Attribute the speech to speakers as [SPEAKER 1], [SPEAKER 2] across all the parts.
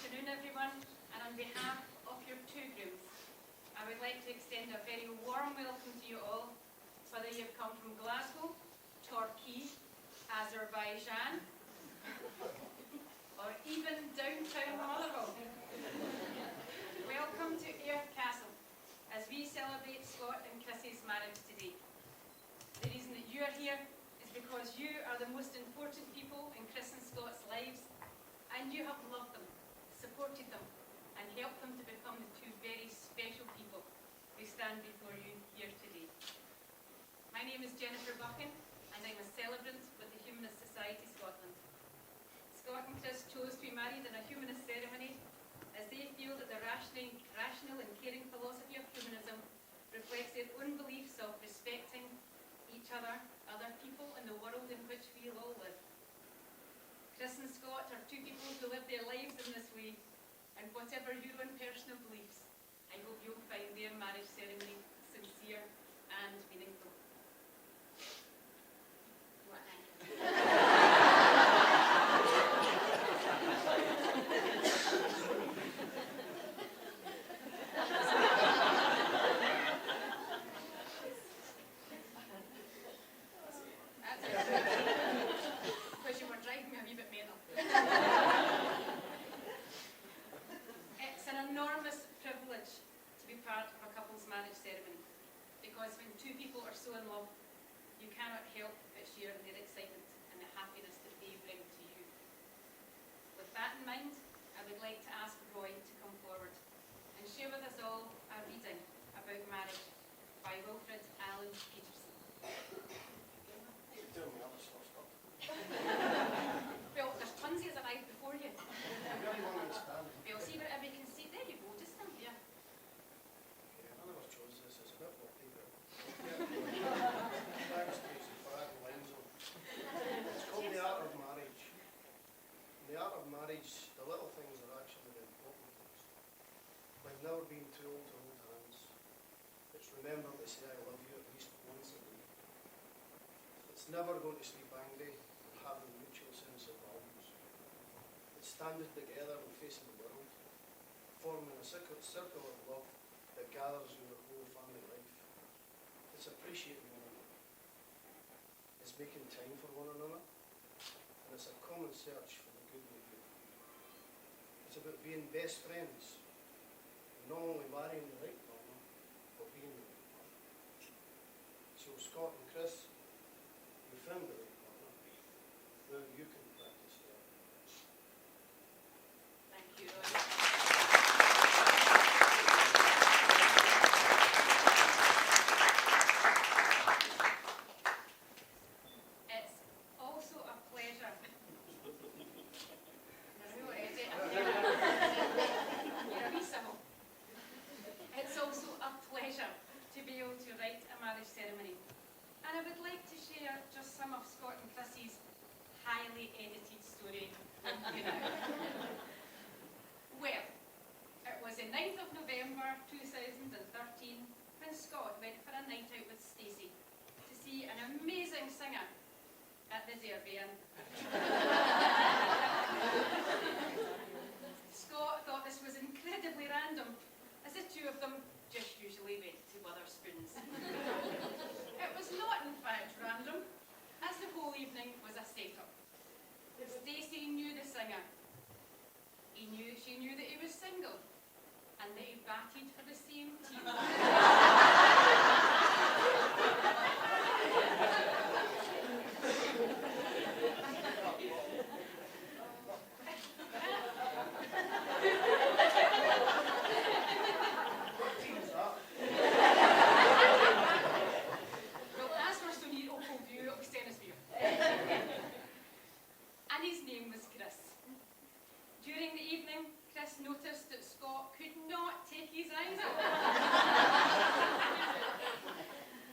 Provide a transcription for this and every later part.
[SPEAKER 1] afternoon, everyone, and on behalf of your two grooms, I would like to extend a very warm welcome to you all, whether you've come from Glasgow, Torquay, Azerbaijan, or even downtown Motherwell. Welcome to Airth Castle, as we celebrate Scott and Chrissy's marriage today. The reason that you are here is because you are the most important people in Chris and Scott's lives, and you have loved them, supported them, and helped them to become the two very special people who stand before you here today. My name is Jennifer Buchan, and I'm a celebrant with the Humanist Society Scotland. Scott and Chris chose to be married in a humanist ceremony as they feel that the rational and caring philosophy of humanism reflects their own beliefs of respecting each other, other people, and the world in which we all live. Chris and Scott are two people who live their lives in this way, and whatever your own personal beliefs, I hope you'll find their marriage ceremony sincere and meaningful. Because you were driving me a wee bit mental. It's an enormous privilege to be part of a couple's marriage ceremony, because when two people are so in love, you cannot help but share their excitement and the happiness that they bring to you. With that in mind, I would like to ask Roy to come forward and share with us all a reading about marriage by Wilfred Allen Peterson. Well, there's tons of arrived before you. Well, see wherever you can see. There you go, just stand here.
[SPEAKER 2] Yeah, I never chose this. It's a bit lucky, but thanks to his bad lens on. It's called The Art of Marriage. In The Art of Marriage, the little things are actually the important things. Like never being too old to hold hands. It's remember to say I love you at least once a week. It's never going to sleep angry and having a mutual sense of values. It's standing together and facing the world, forming a circle of love that gathers in your whole family life. It's appreciating one another. It's making time for one another. And it's a common search for the good in the good. It's about being best friends, and not only marrying the right partner, but being the right partner. So Scott and Chris, you found the right partner. Now you can practice that.
[SPEAKER 1] Thank you, Roy. It's also a pleasure. No, Eddie, you're a wee civil. It's also a pleasure to be able to write a marriage ceremony. And I would like to share just some of Scott and Chrissy's highly edited story with you now. Well, it was the 9th of November 2013 when Scott went for a night out with Stacey to see an amazing singer at the Zerbian. Scott thought this was incredibly random, as the two of them just usually went to Wetherspoons. It was not in fact random, as the whole evening was a set-up. Stacey knew the singer. She knew that he was single, and that he batted for the same team. Well, as for so near Opal View, Oxtenis View. And his name was Chris. During the evening, Chris noticed that Scott could not take his eyes off him.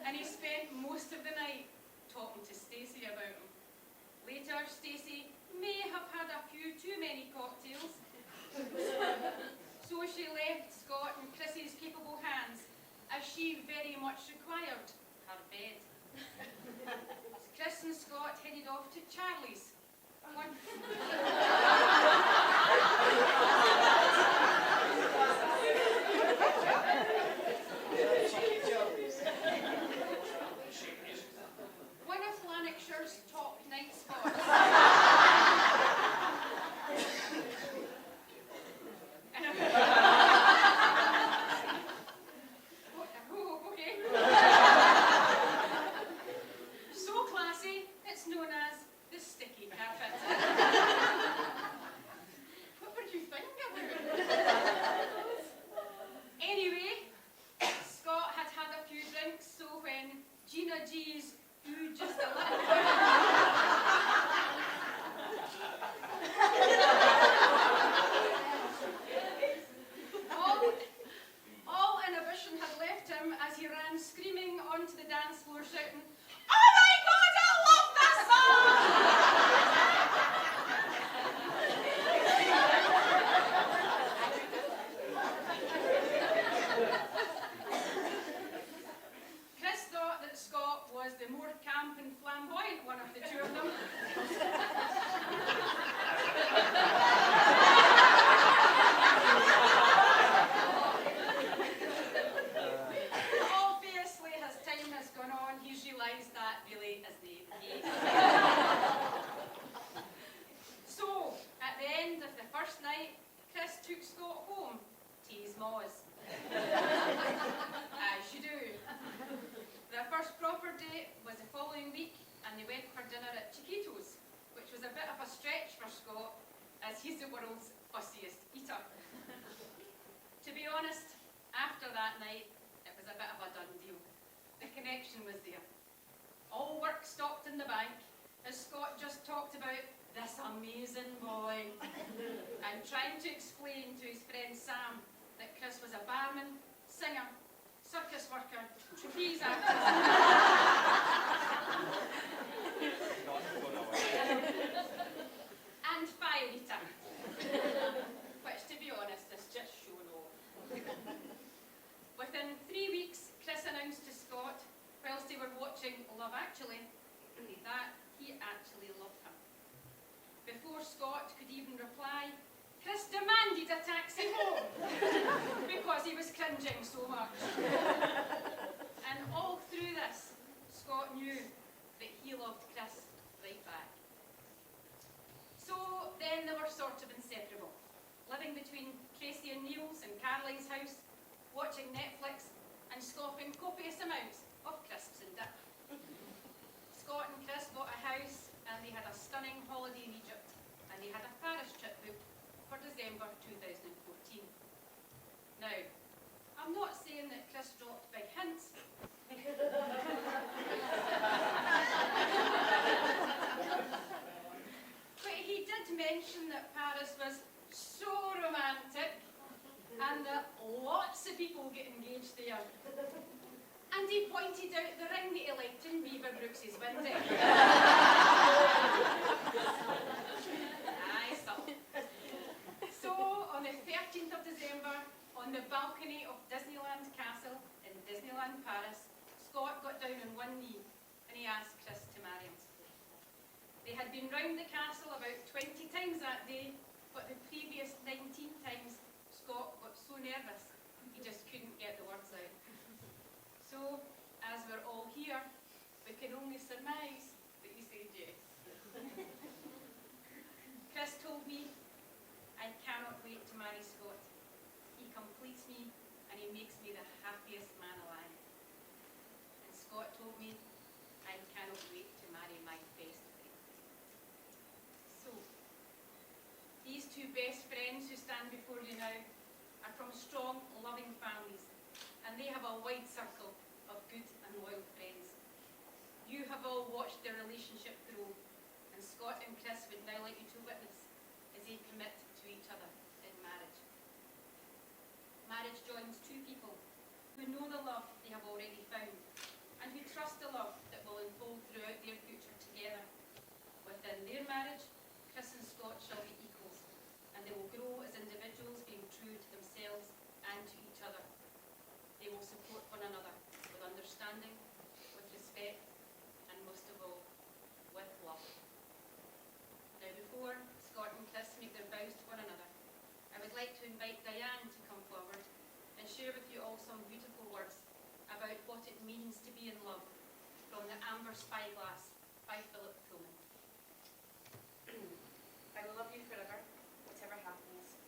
[SPEAKER 1] And he spent most of the night talking to Stacey about him. Later, Stacey may have had a few too many cocktails. So she left Scott in Chrissy's capable hands, as she very much required her bed. Chris and Scott headed off to Charlie's. took Scott home to his ma's. As you do. Their first proper date was the following week, and they went for dinner at Chiquito's, which was a bit of a stretch for Scott, as he's the world's fussiest eater. To be honest, after that night, it was a bit of a done deal. The connection was there. All work stopped in the bank, as Scott just talked about this amazing boy, and trying to explain to his friend Sam that Chris was a barman, singer, circus worker, trapeze actor, and fire eater. Which, to be honest, is just showing off. Within 3 weeks, Chris announced to Scott, whilst they were watching Love Actually, that he actually loved her. Before Scott could even reply, Chris demanded a taxi home because he was cringing so much. And all through this, Scott knew that he loved Chris right back. So then they were sort of inseparable, living between Tracy and Neil's and Caroline's house, watching Netflix and scoffing copious amounts of crisps and dip. Scott and Chris bought a house and they had a stunning holiday in Egypt, and they had a Paris trip booked for December 2014. Now, I'm not saying that Chris dropped big hints. But he did mention that Paris was so romantic and that lots of people get engaged there. And he pointed out the ring that he liked in Beaver Brooks's wedding. Aye, so, on the 13th of December, on the balcony of Disneyland Castle in Disneyland Paris, Scott got down on one knee and he asked Chris to marry him. They had been round the castle about 20 times that day, but the previous 19 times Scott got so nervous he just couldn't get the words out. So, as we're all here, we can only surmise that he said yes. Chris told me, I cannot wait to marry Scott. He completes me and he makes me the happiest man alive. And Scott told me, I cannot wait to marry my best friend. So, these two best friends who stand before you now are from strong, loving families, and they have a wide circle of good and loyal friends. You have all watched their relationship grow, and Scott and Chris would now like you to witness as they commit to each other in marriage. Marriage joins two people who know the love they have already found, and who trust the love that will unfold throughout their future together. Within their marriage, Chris and Scott shall be equals, and they will grow as individuals, being true to themselves and to each other. They will support one another with understanding, with respect, and most of all, with love. Now, before Scott and Chris make their vows to one another, I would like to invite Diane to come forward and share with you all some beautiful words about what it means to be in love from the Amber Spyglass by Philip Pullman.
[SPEAKER 3] I will love you forever, whatever happens,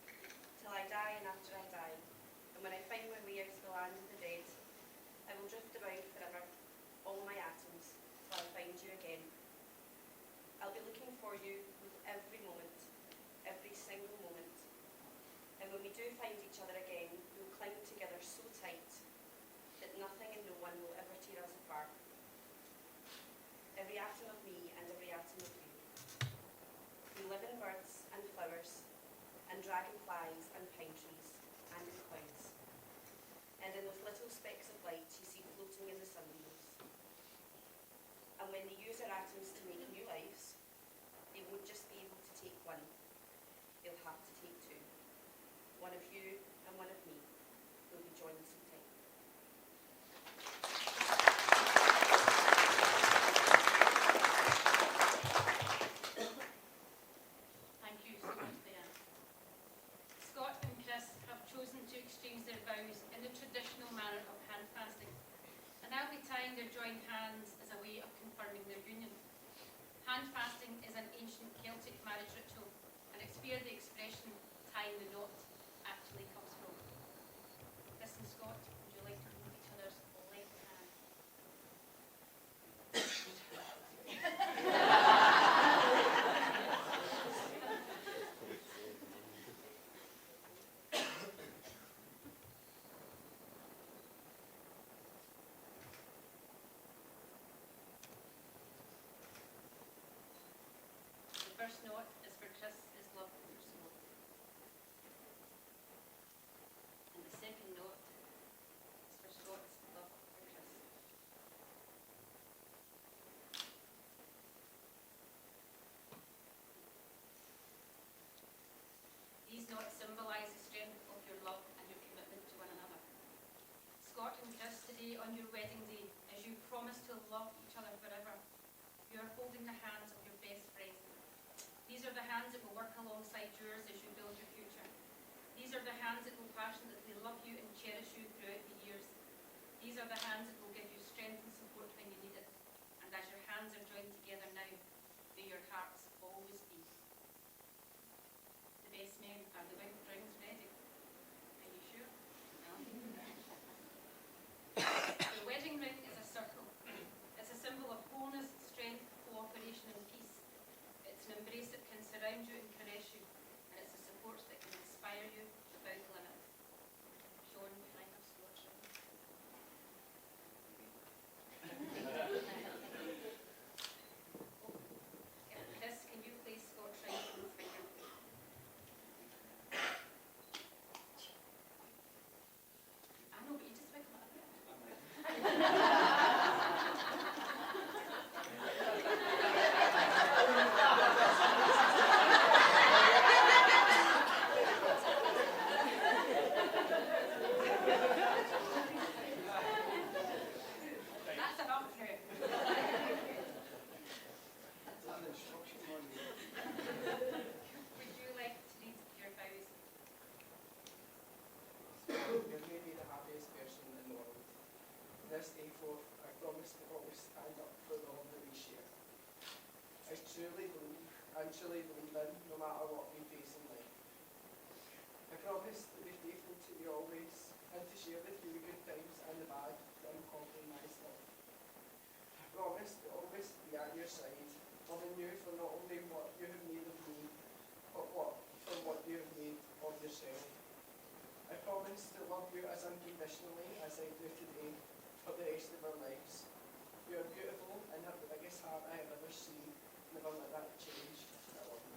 [SPEAKER 3] till I die and after I die, and when I find my way out to the land of the dead, I will drift about forever, all my atoms, till I find you again. I'll be looking for you with every moment, every single moment, and when we do find each other again, we'll cling together so tight that nothing and no one will ever tear us apart. Every atom of me and every atom of you. We live in birds and flowers, and dragonflies and pine trees, and in clouds. And in those little specks of light you see floating in the sunbeams. And when they use their atoms to make new lives, they won't just be able to take one, they'll have to take two. One of you and one of me will be joined so tight.
[SPEAKER 1] Thank you so much, Diane. Scott and Chris have chosen to exchange their vows in the traditional manner of hand fasting, and they'll be tying their joined hands as a way of confirming their union. Hand fasting is an ancient Celtic marriage ritual, and it's where the expression tying the knot first note is for Chris, is love for Scott. And the second note is for Scott's love for Chris. These notes symbolise the strength of your love and your commitment to one another. Scott and Chris, today on your wedding day, as you promise to love each other forever, you are holding the hands of your best friend. These are the hands that will work alongside yours as you build your future. These are the hands that will passionately love you and cherish you throughout the years. These are the hands that will give you strength and support when you need it. And as your hands are joined together now, may your hearts always be. The best men are the rings ready. Are you sure? No. The wedding ring is a circle. It's a symbol of wholeness, strength, cooperation and peace. It's an embrace that can surround you and caress you, and it's a support that can inspire you without limit. Sean, can I have Scott's ring? Chris, can you place Scott's ring on the finger? I know, but you just wiggle it a bit. That's enough now.
[SPEAKER 2] It's an instruction manual.
[SPEAKER 1] Would you like to read your vows?
[SPEAKER 4] You've made me the happiest person in the world. This day forth, I promise to always stand up for the love that we share. I truly believe in, no matter what we face in life. I promise to be faithful to you always, and to share with you the good times and the bad, to uncompromised love. I promise to always be at your side, loving you for not only what you have made of me, but for what you have made of yourself. I promise to love you as unconditionally as I do today for the rest of our lives. You are beautiful and have the biggest heart I have ever seen. Never let that change. I love you.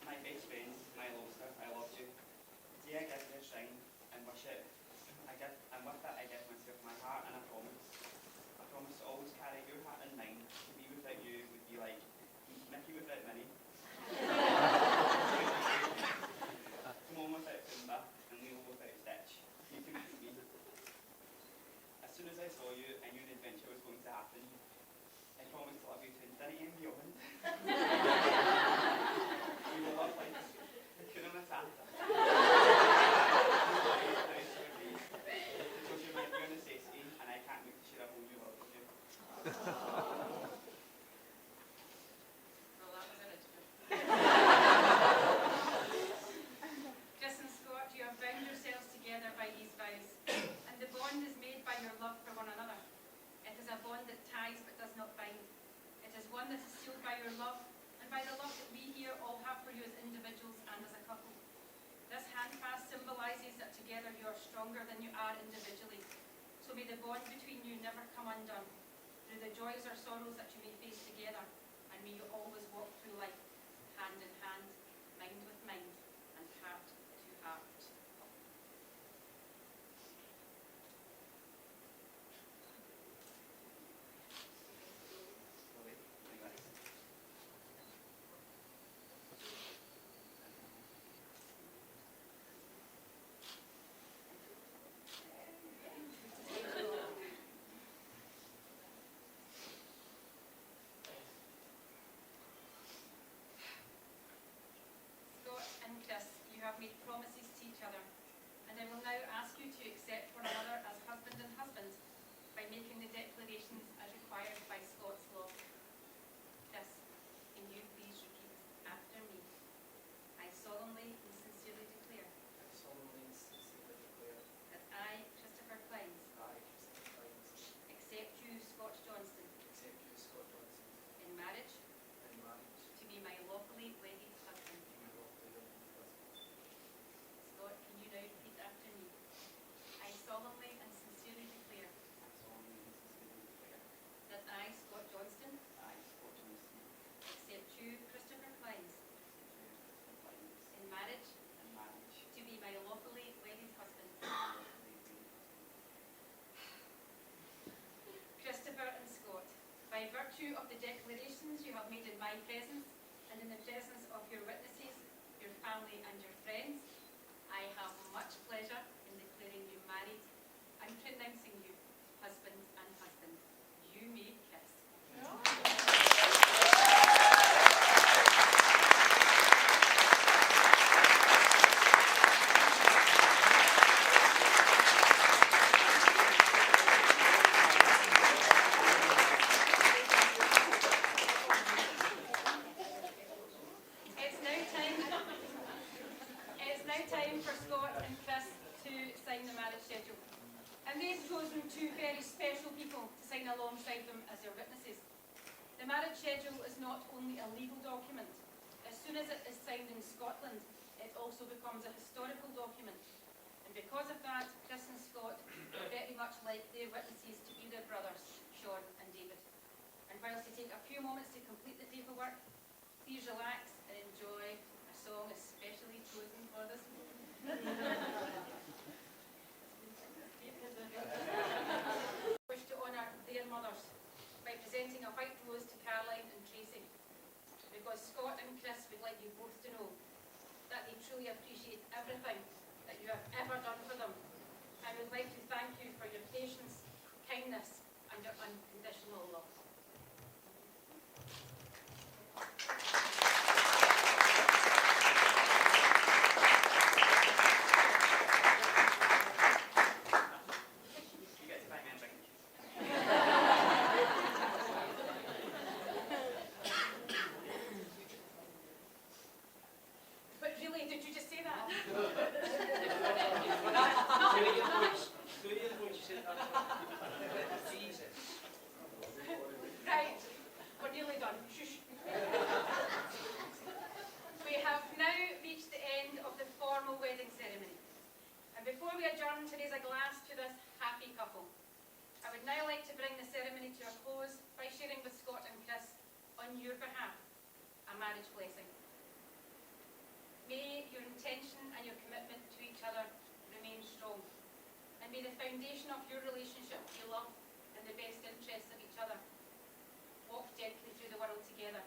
[SPEAKER 5] My best friend, my lobster, I love you. Today I give you a shrine and worship. And with that I give myself my heart and a promise. I promise to always carry your heart in mind. To be without you would be like Mickey without Minnie. Timon without Pumbaa and Lilo without Stitch. You can beat me. As soon as I saw you, I knew an adventure was going to happen. I promise to love you to infinity and beyond. We will love like Hakuna Matata. Because you're my pure necessity, and I can't wait to share a whole new world with you.
[SPEAKER 1] Well, that was original. Chris and Scott, you have bound yourselves together by these vows, and the bond is made by your love for one another. It is a bond that ties but does not bind. It is one that is sealed by your love, and by the love that we here all have for you as individuals and as a couple. This handclasp symbolises that together you are stronger than you are individually. So may the bond between you never come undone. Through the joys or sorrows that you may face together, and may you always walk through life hand in hand, mind with mind, and heart to heart. of the declarations you have made in my presence and in the presence of your witnesses, your family and your friends, I have much pleasure in declaring you married and pronouncing you husband and husband. You may kiss. Time for Scott and Chris to sign the marriage schedule. And they've chosen two very special people to sign alongside them as their witnesses. The marriage schedule is not only a legal document. As soon as it is signed in Scotland, it also becomes a historical document. And because of that, Chris and Scott are very much like their witnesses to be their brothers, Sean and David. And whilst they take a few moments to complete the paperwork, please relax and enjoy a song especially chosen for this moment. Wish to honour their mothers by presenting a white rose to Caroline and Tracy, because Scott and Chris would like you both to know that they truly appreciate everything that you have ever done for them, and would like to thank you for your patience, kindness and your unconditional love. Right, we're nearly done. Shush. We have now reached the end of the formal wedding ceremony. And before we adjourn to raise a glass to this happy couple, I would now like to bring the ceremony to a close by sharing with Scott and Chris, on your behalf, a marriage blessing. May your intention and your commitment to each other remain strong, and may the foundation of your relationship be love and the best interests of each other. Walk gently through the world together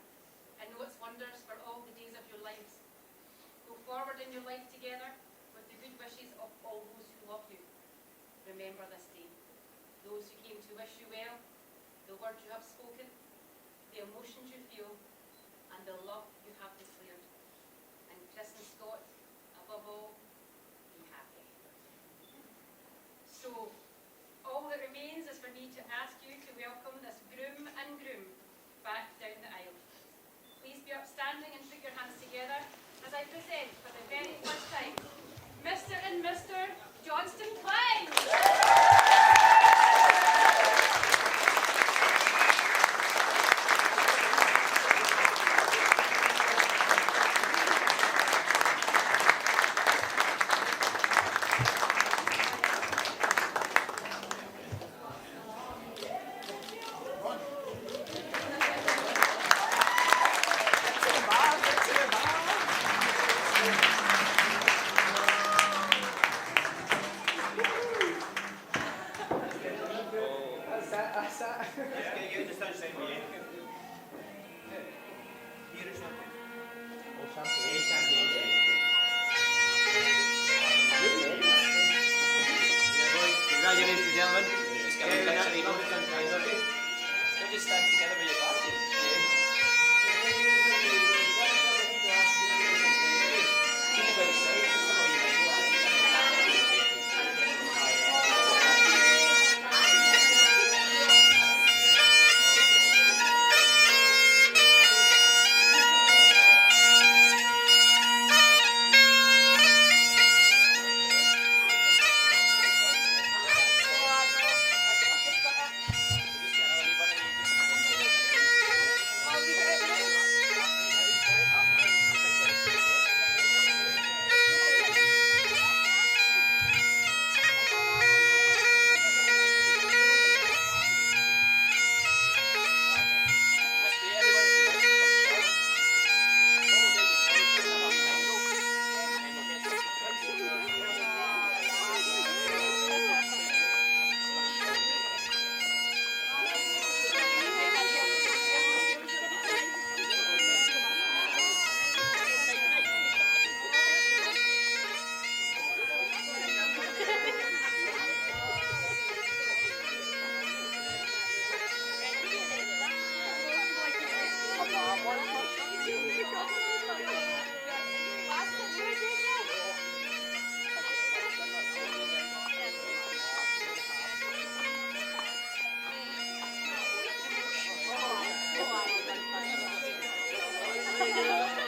[SPEAKER 1] and know its wonders for all the days of your lives. Go forward in your life together with the good wishes of all those who love you. Remember this day, those who came to wish you well, the words you have spoken, the emotions you feel, and the love you have declared. And Chris and Scott, above all, be happy. So, all that remains is for me to ask you to welcome this groom and groom back down the aisle. Please be upstanding and put your hands together as I present for the very first time, Mr. and Mr. Johnston Klein.
[SPEAKER 6] Congratulations, gentlemen. Just get a picture. Just stand together with your glasses. Thank you.